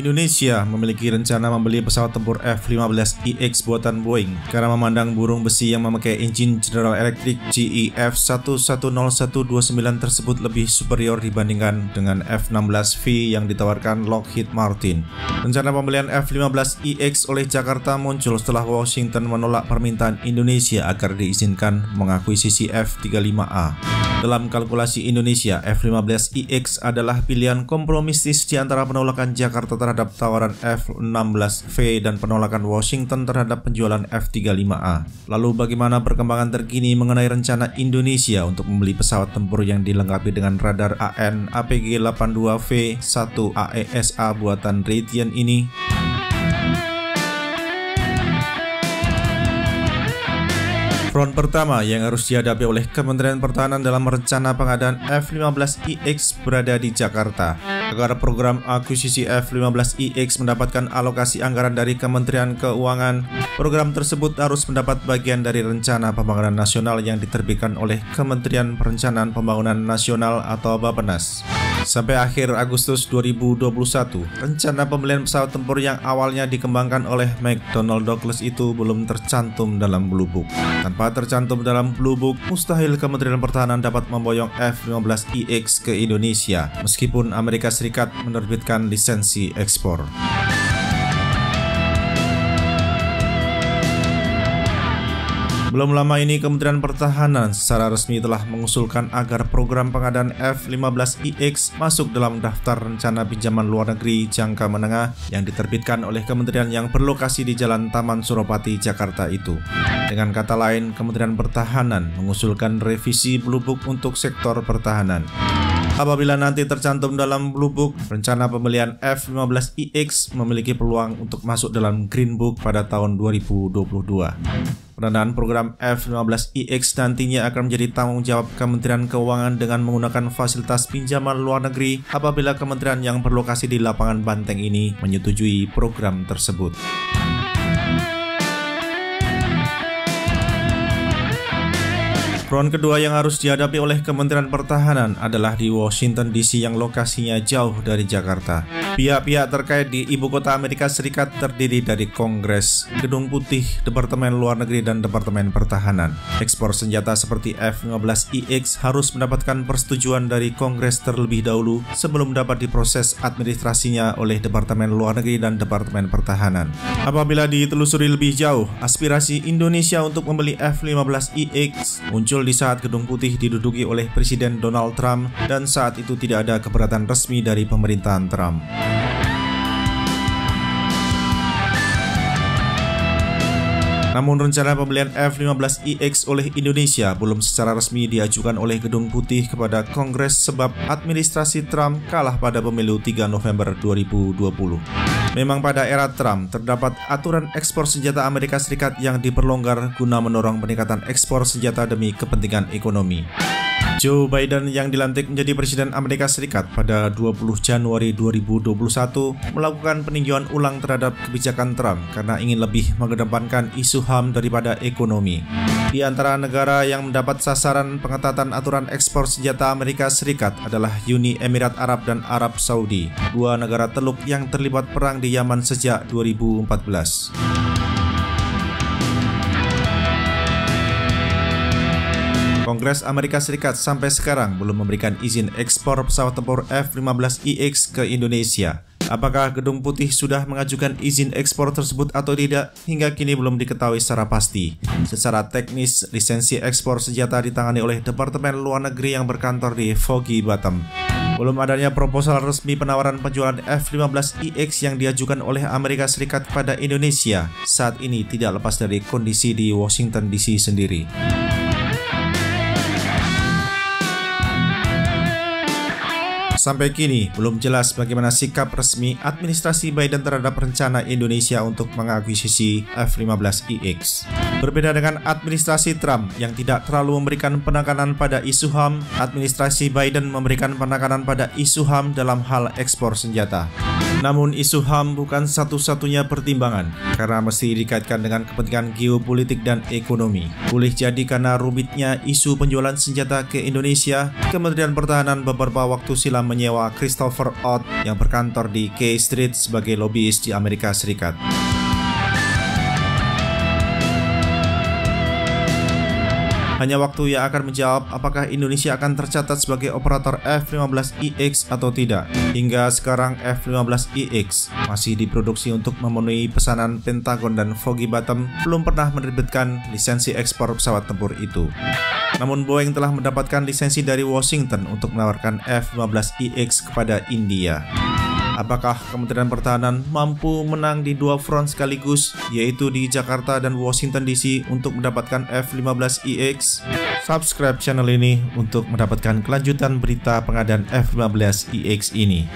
Indonesia memiliki rencana membeli pesawat tempur F-15EX buatan Boeing karena memandang burung besi yang memakai engine General Electric GE F110129 tersebut lebih superior dibandingkan dengan F-16V yang ditawarkan Lockheed Martin. Rencana pembelian F-15EX oleh Jakarta muncul setelah Washington menolak permintaan Indonesia agar diizinkan mengakuisisi F-35A. Dalam kalkulasi Indonesia, F-15EX adalah pilihan kompromistis di antara penolakan Jakarta terhadap tawaran F-16V dan penolakan Washington terhadap penjualan F-35A. Lalu bagaimana perkembangan terkini mengenai rencana Indonesia untuk membeli pesawat tempur yang dilengkapi dengan radar AN APG-82V-1 AESA buatan Raytheon ini? Front pertama yang harus dihadapi oleh Kementerian Pertahanan dalam rencana pengadaan F-15EX berada di Jakarta. Agar program akuisisi F-15EX mendapatkan alokasi anggaran dari Kementerian Keuangan, program tersebut harus mendapat bagian dari Rencana Pembangunan Nasional yang diterbitkan oleh Kementerian Perencanaan Pembangunan Nasional atau Bappenas. Sampai akhir Agustus 2021, rencana pembelian pesawat tempur yang awalnya dikembangkan oleh McDonnell Douglas itu belum tercantum dalam Blue Book. Tanpa tercantum dalam Blue Book, mustahil Kementerian Pertahanan dapat memboyong F-15EX ke Indonesia, meskipun Amerika Serikat menerbitkan lisensi ekspor. Belum lama ini Kementerian Pertahanan secara resmi telah mengusulkan agar program pengadaan F-15EX masuk dalam daftar rencana pinjaman luar negeri jangka menengah yang diterbitkan oleh kementerian yang berlokasi di Jalan Taman Suropati, Jakarta itu. Dengan kata lain, Kementerian Pertahanan mengusulkan revisi Blue Book untuk sektor pertahanan. Apabila nanti tercantum dalam Blue Book, rencana pembelian F-15EX memiliki peluang untuk masuk dalam Green Book pada tahun 2022. Pendanaan program F-15EX nantinya akan menjadi tanggung jawab Kementerian Keuangan dengan menggunakan fasilitas pinjaman luar negeri apabila kementerian yang berlokasi di lapangan Banteng ini menyetujui program tersebut. Front kedua yang harus dihadapi oleh Kementerian Pertahanan adalah di Washington DC yang lokasinya jauh dari Jakarta. Pihak-pihak terkait di ibu kota Amerika Serikat terdiri dari Kongres, Gedung Putih, Departemen Luar Negeri, dan Departemen Pertahanan. Ekspor senjata seperti F-15EX harus mendapatkan persetujuan dari Kongres terlebih dahulu sebelum dapat diproses administrasinya oleh Departemen Luar Negeri dan Departemen Pertahanan. Apabila ditelusuri lebih jauh, aspirasi Indonesia untuk membeli F-15EX muncul di saat Gedung Putih diduduki oleh Presiden Donald Trump dan saat itu tidak ada keberatan resmi dari pemerintahan Trump. Namun rencana pembelian F-15EX oleh Indonesia belum secara resmi diajukan oleh Gedung Putih kepada Kongres sebab administrasi Trump kalah pada pemilu 3 November 2020. Memang pada era Trump terdapat aturan ekspor senjata Amerika Serikat yang diperlonggar guna mendorong peningkatan ekspor senjata demi kepentingan ekonomi. Joe Biden yang dilantik menjadi Presiden Amerika Serikat pada 20 Januari 2021 melakukan peninjauan ulang terhadap kebijakan Trump karena ingin lebih mengedepankan isu HAM daripada ekonomi. Di antara negara yang mendapat sasaran pengetatan aturan ekspor senjata Amerika Serikat adalah Uni Emirat Arab dan Arab Saudi, dua negara teluk yang terlibat perang di Yaman sejak 2014. Kongres Amerika Serikat sampai sekarang belum memberikan izin ekspor pesawat tempur F-15EX ke Indonesia. Apakah Gedung Putih sudah mengajukan izin ekspor tersebut atau tidak, hingga kini belum diketahui secara pasti. Secara teknis, lisensi ekspor senjata ditangani oleh Departemen Luar Negeri yang berkantor di Foggy Bottom. Belum adanya proposal resmi penawaran penjualan F-15EX yang diajukan oleh Amerika Serikat kepada Indonesia saat ini tidak lepas dari kondisi di Washington DC sendiri. Sampai kini, belum jelas bagaimana sikap resmi administrasi Biden terhadap rencana Indonesia untuk mengakuisisi F-15EX. Berbeda dengan administrasi Trump yang tidak terlalu memberikan penekanan pada isu HAM, administrasi Biden memberikan penekanan pada isu HAM dalam hal ekspor senjata. Namun isu HAM bukan satu-satunya pertimbangan, karena mesti dikaitkan dengan kepentingan geopolitik dan ekonomi. Boleh jadi karena rumitnya isu penjualan senjata ke Indonesia, Kementerian Pertahanan beberapa waktu silam menyewa Christopher Ott yang berkantor di K Street sebagai lobbyis di Amerika Serikat. Hanya waktu yang akan menjawab apakah Indonesia akan tercatat sebagai operator F-15EX atau tidak. Hingga sekarang F-15EX masih diproduksi untuk memenuhi pesanan Pentagon dan Foggy Bottom belum pernah menerbitkan lisensi ekspor pesawat tempur itu. Namun Boeing telah mendapatkan lisensi dari Washington untuk menawarkan F-15EX kepada India. Apakah Kementerian Pertahanan mampu menang di dua front sekaligus, yaitu di Jakarta dan Washington DC untuk mendapatkan F-15EX? Subscribe channel ini untuk mendapatkan kelanjutan berita pengadaan F-15EX ini.